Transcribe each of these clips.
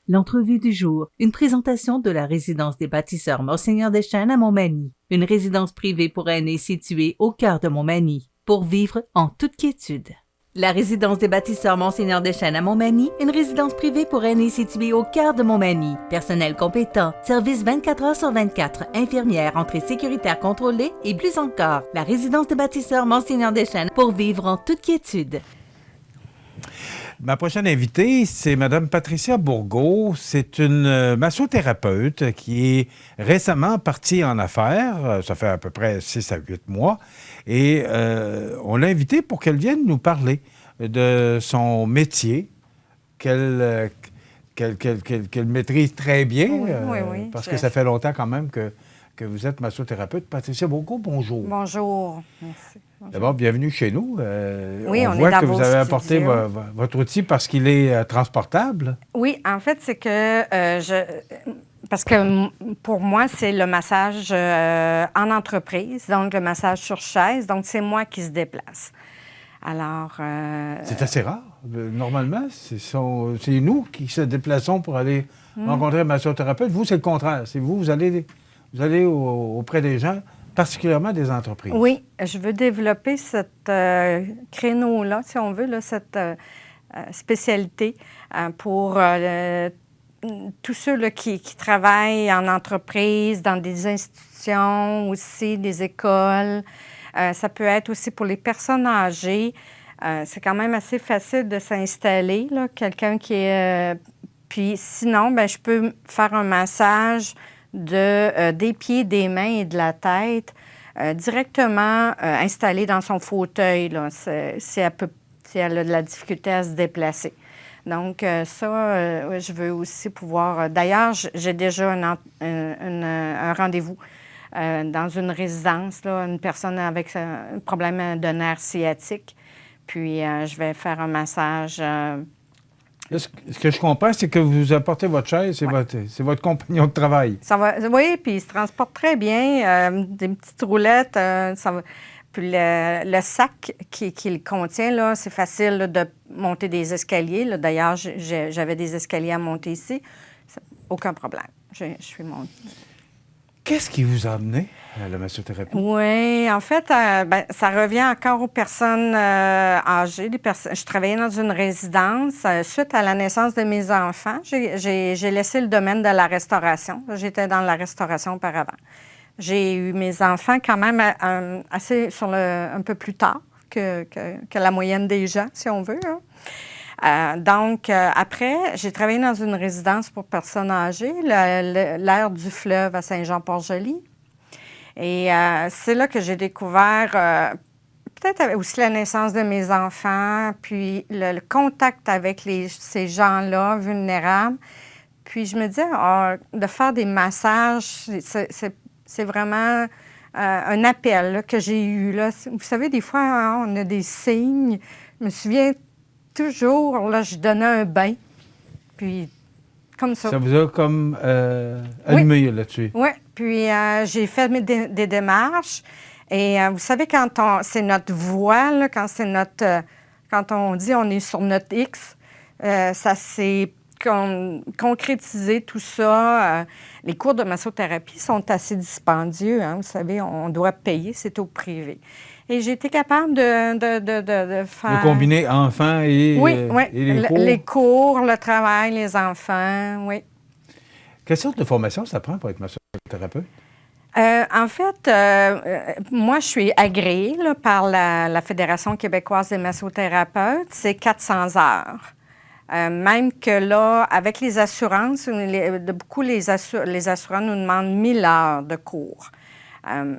L'entrevue du jour, une présentation de la résidence des bâtisseurs Monseigneur Deschênes à Montmagny, une résidence privée pour aînés située au cœur de Montmagny, pour vivre en toute quiétude. La résidence des bâtisseurs Monseigneur Deschênes à Montmagny, une résidence privée pour aînés située au cœur de Montmagny. Personnel compétent, service 24 heures sur 24, infirmière, entrée sécuritaire contrôlée et plus encore. La résidence des bâtisseurs Monseigneur Deschênes pour vivre en toute quiétude. Ma prochaine invitée, c'est Mme Patricia Bourgault. C'est une massothérapeute qui est récemment partie en affaires. Ça fait à peu près 6 à 8 mois. Et on l'a invitée pour qu'elle vienne nous parler de son métier qu'elle maîtrise très bien. Oui. Parce que ça fait longtemps quand même que vous êtes massothérapeute. Patricia Bourgault, bonjour. Bonjour. Merci. D'abord, bienvenue chez nous. Oui, on on voit est dans que vous vos avez apporté studios. votre outil parce qu'il est transportable. Oui, en fait, c'est que parce que pour moi, c'est le massage en entreprise, donc le massage sur chaise. Donc, c'est moi qui se déplace. Alors... C'est assez rare. Normalement, c'est nous qui se déplaçons pour aller rencontrer un massothérapeute. Vous, c'est le contraire. C'est vous allez auprès des gens, particulièrement des entreprises. Oui, je veux développer cette créneau-là, si on veut, là, cette spécialité pour tous ceux là, qui travaillent en entreprise, dans des institutions aussi, des écoles. Ça peut être aussi pour les personnes âgées. C'est quand même assez facile de s'installer, là, quelqu'un qui est... puis sinon, bien, je peux faire un massage des pieds, des mains et de la tête directement installé dans son fauteuil, là, si elle a de la difficulté à se déplacer. Donc, je veux aussi pouvoir... D'ailleurs, j'ai déjà un rendez-vous dans une résidence, là, une personne avec un problème de nerf sciatique. Puis, je vais faire un massage... Ce que je comprends, c'est que vous apportez votre chaise, c'est votre compagnon de travail. Oui, puis il se transporte très bien. Des petites roulettes, ça va. Puis le sac qui le contient, là, c'est facile là, de monter des escaliers. Là. D'ailleurs, j'avais des escaliers à monter ici. Aucun problème. Je suis montée. Qu'est-ce qui vous a amené à la massothérapie? Oui, en fait, ça revient encore aux personnes âgées. Je travaillais dans une résidence. Suite à la naissance de mes enfants, j'ai laissé le domaine de la restauration. J'étais dans la restauration auparavant. J'ai eu mes enfants quand même assez un peu plus tard que la moyenne des gens, si on veut. Hein. Donc, après, j'ai travaillé dans une résidence pour personnes âgées, l'aire du fleuve à Saint-Jean-Port-Joli. Et c'est là que j'ai découvert peut-être aussi la naissance de mes enfants, puis le contact avec ces gens-là vulnérables. Puis je me disais, de faire des massages, c'est vraiment un appel là, que j'ai eu. Là. Vous savez, des fois, on a des signes. Je me souviens toujours, là, je donnais un bain, puis comme ça. Ça vous a comme allumé là-dessus? Oui, puis j'ai fait des démarches. Et vous savez, c'est notre voie, là, quand on dit on est sur notre X, ça s'est concrétisé tout ça. Les cours de massothérapie sont assez dispendieux. Hein, vous savez, on doit payer, c'est au privé. Et j'ai été capable de faire... De combiner enfants et les cours? Les cours, le travail, les enfants, oui. Quelle sorte de formation ça prend pour être massothérapeute? En fait, moi, je suis agréée là, par la Fédération québécoise des massothérapeutes. C'est 400 heures. Même que là, avec les assurances, beaucoup les assurants nous demandent 1000 heures de cours.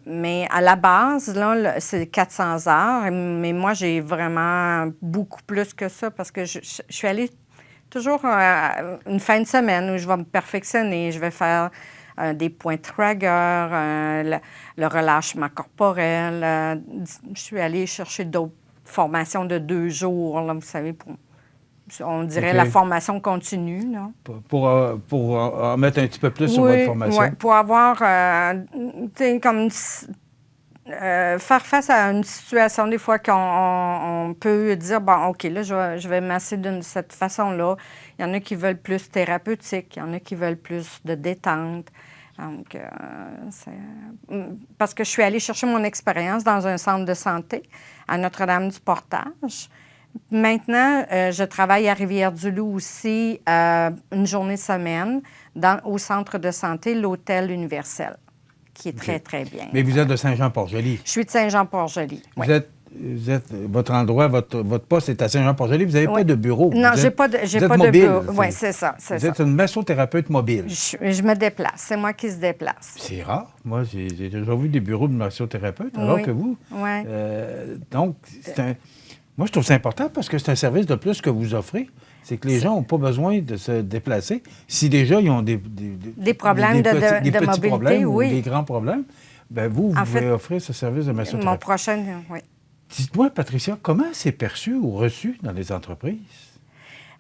Mais à la base, là, c'est 400 heures. Mais moi, j'ai vraiment beaucoup plus que ça parce que je suis allée toujours une fin de semaine où je vais me perfectionner. Je vais faire des points Trager, le relâchement corporel. Je suis allée chercher d'autres formations de 2 jours, là, vous savez, on dirait la formation continue. Là. Pour en mettre un petit peu plus sur votre formation? Oui, pour avoir, comme faire face à une situation, des fois, qu'on peut dire, bon, OK, là, je vais masser de cette façon-là. Il y en a qui veulent plus thérapeutique, il y en a qui veulent plus de détente. Donc, parce que je suis allée chercher mon expérience dans un centre de santé à Notre-Dame-du-Portage. Maintenant, je travaille à Rivière-du-Loup aussi une journée semaine au centre de santé, l'Hôtel Universel, qui est très, très bien. Mais vous êtes de Saint-Jean-Port-Joli. Je suis de Saint-Jean-Port-Joli, oui. Vous êtes, votre endroit, votre poste est à Saint-Jean-Port-Joli. Vous n'avez pas de bureau. Non, j'ai pas de bureau. Oui, c'est ça. Vous êtes une massothérapeute mobile. Je me déplace. C'est moi qui se déplace. C'est rare. Moi, j'ai toujours vu des bureaux de massothérapeute, alors que vous. Oui. Donc, moi, je trouve ça important parce que c'est un service de plus que vous offrez. C'est que les gens n'ont pas besoin de se déplacer. Si déjà, ils ont des problèmes de petits mobilité, problèmes oui. ou des grands problèmes, bien, vous pouvez offrir ce service de massothérapeute. Mon prochain, oui. Dites-moi, Patricia, comment c'est perçu ou reçu dans les entreprises?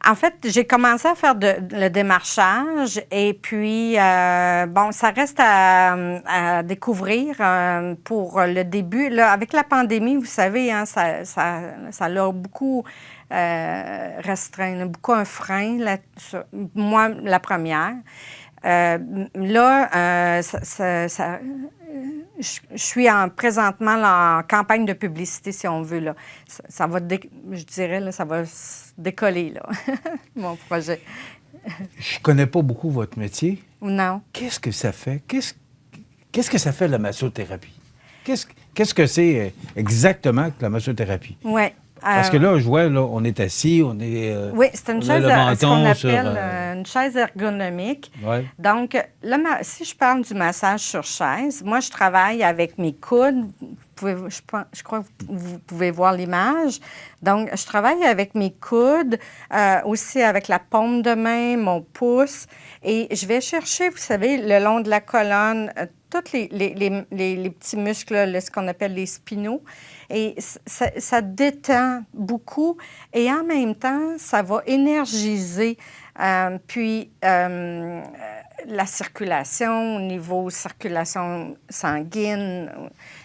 En fait, j'ai commencé à faire le démarchage et puis, ça reste à découvrir pour le début. Là, avec la pandémie, vous savez, hein, ça l'a beaucoup restreint, beaucoup un frein. Moi, la première. Je suis présentement en campagne de publicité, si on veut. Là. Ça va, je dirais, là, ça va décoller, là, mon projet. Je connais pas beaucoup votre métier. Non. Qu'est-ce que ça fait? Qu'est-ce que ça fait, la massothérapie? Qu'est-ce que c'est exactement que la massothérapie? Oui. Parce que là, je vois, là, on est assis, on est... oui, c'est une chaise, ce qu'on appelle une chaise ergonomique. Ouais. Donc, si je parle du massage sur chaise, moi, je travaille avec mes coudes. Je crois que vous pouvez voir l'image. Donc, je travaille avec mes coudes, aussi avec la paume de main, mon pouce. Et je vais chercher, vous savez, le long de la colonne, tous les petits muscles, là, ce qu'on appelle les spinaux. Et ça détend beaucoup. Et en même temps, ça va énergiser. La circulation, au niveau circulation sanguine.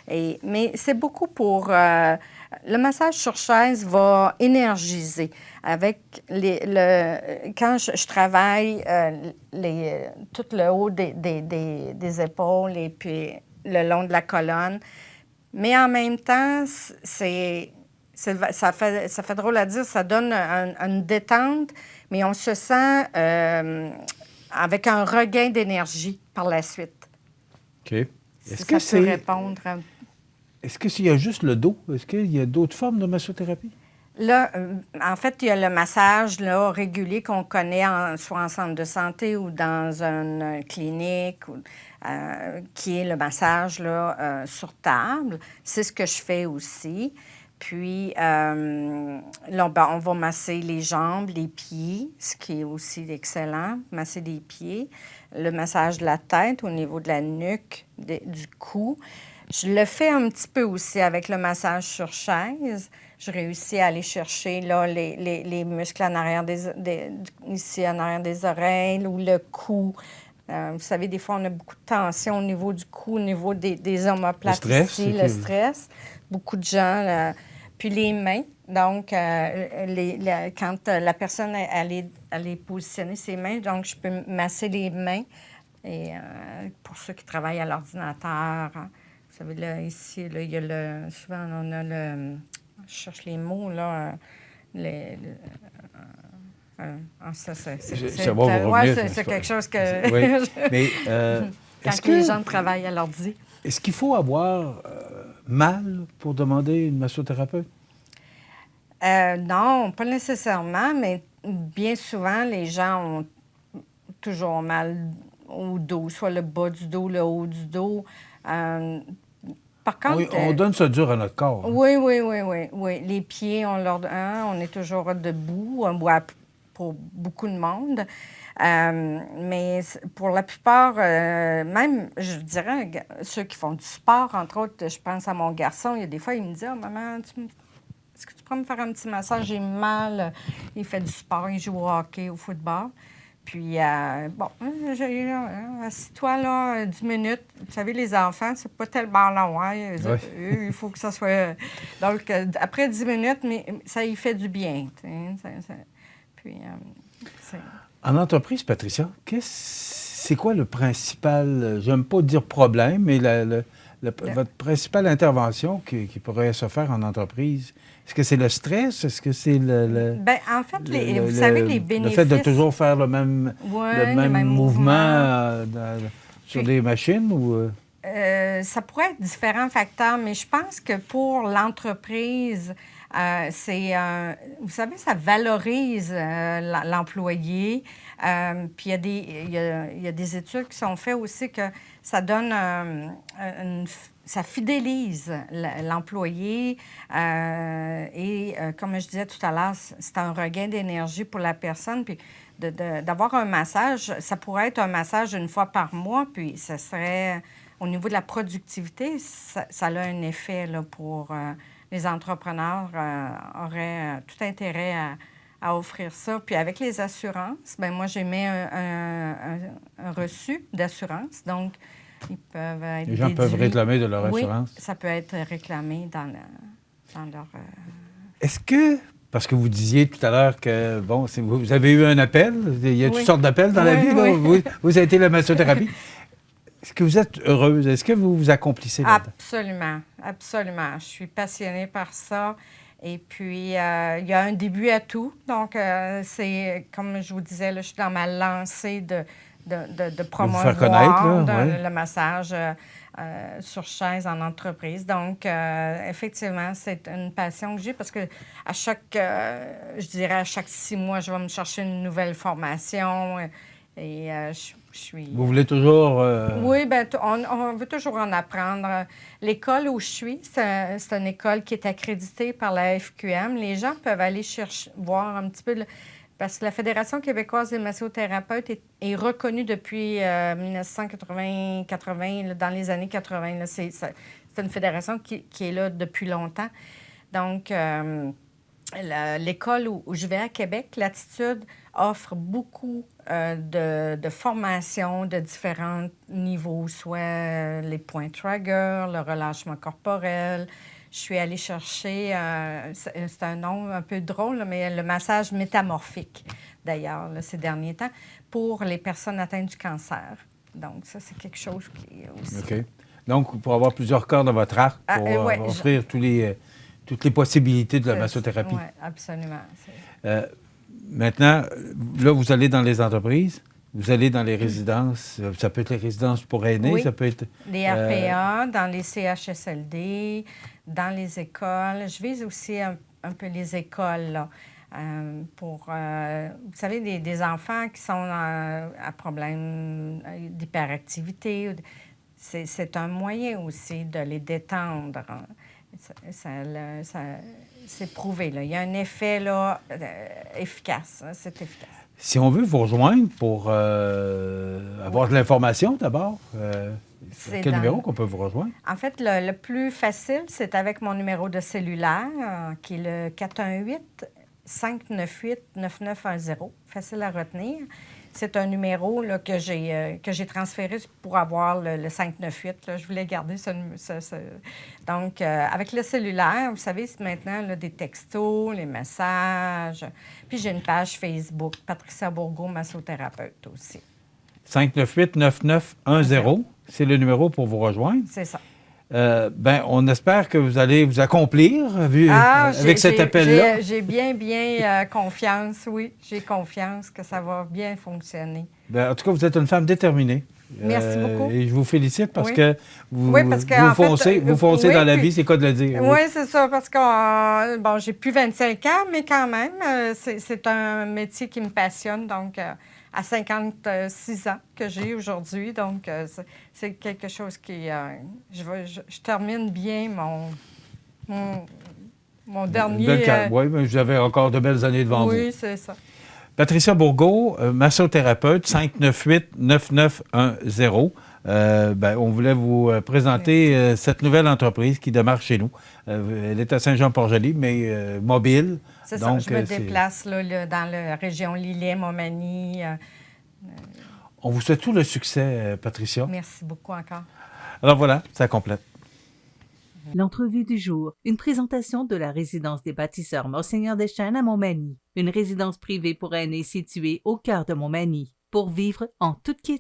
Mais c'est beaucoup pour... le massage sur chaise va énergiser. Avec quand je travaille tout le haut des épaules et puis le long de la colonne. Mais en même temps, ça fait drôle à dire, ça donne une détente, mais on se sent avec un regain d'énergie par la suite. OK. Est-ce que ça peut répondre? Est-ce qu'il y a juste le dos? Est-ce qu'il y a d'autres formes de massothérapie? Là, en fait, il y a le massage là, régulier qu'on connaît soit en centre de santé ou dans une clinique, qui est le massage là, sur table. C'est ce que je fais aussi. Puis, là, on va masser les jambes, les pieds, ce qui est aussi excellent, masser les pieds. Le massage de la tête au niveau de la nuque, du cou. Je le fais un petit peu aussi avec le massage sur chaise. Je réussis à aller chercher là, les muscles en arrière ici en arrière des oreilles ou le cou. Vous savez, des fois, on a beaucoup de tension au niveau du cou, au niveau des omoplates ici, le stress. Beaucoup de gens... Puis les mains, donc, quand la personne elle est positionnée ses mains, donc je peux masser les mains. Et pour ceux qui travaillent à l'ordinateur, hein, vous savez, là, ici, là, il y a souvent, on a je cherche les mots, là, ça, c'est quelque chose que... Oui, mais quand les gens travaillent à l'ordi. Est-ce qu'il faut avoir mal pour demander une massothérapeute? Non, pas nécessairement, mais bien souvent, les gens ont toujours mal au dos, soit le bas du dos, le haut du dos. Par contre... On donne ça dur à notre corps. Hein? Oui. Les pieds, on est toujours debout, pour beaucoup de monde. Mais pour la plupart, même, je dirais, ceux qui font du sport, entre autres, je pense à mon garçon, il y a des fois, il me dit « Ah, maman, est-ce que tu pourrais me faire un petit massage? J'ai mal. » Il fait du sport, il joue au hockey, au football. Puis, assis-toi, là, 10 minutes. Vous savez, les enfants, c'est pas tellement long, hein? Il faut que ça soit... Donc, après 10 minutes, mais ça y fait du bien. Puis, En entreprise, Patricia, c'est quoi le principal, j'aime pas dire problème, mais votre principale intervention qui pourrait se faire en entreprise? Est-ce que c'est le stress? Est-ce que c'est Bien, en fait, vous savez, les bénéfices... Le fait de toujours faire le même mouvement sur des machines? Ou... ça pourrait être différents facteurs, mais je pense que pour l'entreprise, vous savez, ça valorise l'employé. Puis il y a des études qui sont faites aussi que ça donne ça fidélise l'employé et comme je disais tout à l'heure, c'est un regain d'énergie pour la personne. Puis d'avoir un massage, ça pourrait être un massage une fois par mois, puis ça serait, au niveau de la productivité, ça a un effet là, pour les entrepreneurs auraient tout intérêt à offrir ça. Puis avec les assurances, bien moi, j'ai mis un reçu d'assurance, donc ils peuvent être les gens peuvent réclamer de leur assurance? Oui, ça peut être réclamé dans leur... Est-ce que, parce que vous disiez tout à l'heure que, bon, vous avez eu un appel, il y a toutes sortes d'appels dans la vie, là, vous avez été la massothérapie. Est-ce que vous êtes heureuse? Est-ce que vous vous accomplissez là-dedans? Absolument, absolument. Je suis passionnée par ça. Et puis, il y a un début à tout. Donc, c'est, comme je vous disais, là, je suis dans ma lancée de promouvoir le massage sur chaise en entreprise. Donc, effectivement, c'est une passion que j'ai parce que à chaque 6 mois, je vais me chercher une nouvelle formation et je suis... Vous voulez toujours... Oui, bien, on veut toujours en apprendre. L'école où je suis, c'est une école qui est accréditée par la FQM. Les gens peuvent aller voir un petit peu... Parce que la Fédération québécoise des massothérapeutes est reconnue depuis 1980, dans les années 80. Là, c'est une fédération qui est là depuis longtemps. Donc, l'école où je vais à Québec, Latitude, offre beaucoup de formations de différents niveaux, soit les points Trager, le relâchement corporel. Je suis allée chercher, c'est un nom un peu drôle, mais le massage métamorphique, d'ailleurs, là, ces derniers temps, pour les personnes atteintes du cancer. Donc, ça, c'est quelque chose qui est aussi... OK. Donc, pour avoir plusieurs corps dans votre arc, pour offrir toutes les possibilités de la massothérapie. Oui, absolument. Maintenant, là, vous allez dans les entreprises, vous allez dans les résidences. Ça peut être les résidences pour aînés, ça peut être... Les RPA, dans les CHSLD, dans les écoles. Je vise aussi un peu les écoles, là, pour, vous savez, des enfants qui sont à problème d'hyperactivité. C'est un moyen aussi de les détendre. C'est prouvé, là. Il y a un effet là, efficace. C'est efficace. Si on veut vous rejoindre pour avoir de l'information d'abord, c'est quel numéro qu'on peut vous rejoindre? En fait, le plus facile, c'est avec mon numéro de cellulaire, qui est le 418-598-9910. Facile à retenir. C'est un numéro là, que j'ai transféré pour avoir le 598. Là. Je voulais garder ça. Donc, avec le cellulaire, vous savez, c'est maintenant là, des textos, les messages. Puis j'ai une page Facebook, Patricia Bourgault, massothérapeute aussi. 598-9910, c'est le numéro pour vous rejoindre. C'est ça. On espère que vous allez vous accomplir avec cet appel-là. J'ai bien confiance, oui. J'ai confiance que ça va bien fonctionner. En tout cas, vous êtes une femme déterminée. Merci beaucoup. Et je vous félicite parce que vous foncez dans la vie, c'est quoi de le dire. Oui, c'est ça, parce que j'ai plus 25 ans, mais quand même, c'est un métier qui me passionne, donc... à 56 ans que j'ai aujourd'hui. Donc, c'est quelque chose qui... je termine bien mon dernier... Oui, mais vous avez encore de belles années devant vous. Oui, c'est ça. Patricia Bourgault, massothérapeute, 598-9910. On voulait vous présenter cette nouvelle entreprise qui démarre chez nous. Elle est à Saint-Jean-Port-Joli, mais mobile. C'est ça, je me déplace là, dans la région Lillet, Montmagny. On vous souhaite tout le succès, Patricia. Merci beaucoup encore. Alors voilà, ça complète. L'entrevue du jour, une présentation de la résidence des bâtisseurs Monseigneur Deschênes à Montmagny, une résidence privée pour aînés située au cœur de Montmagny, pour vivre en toute quiétude.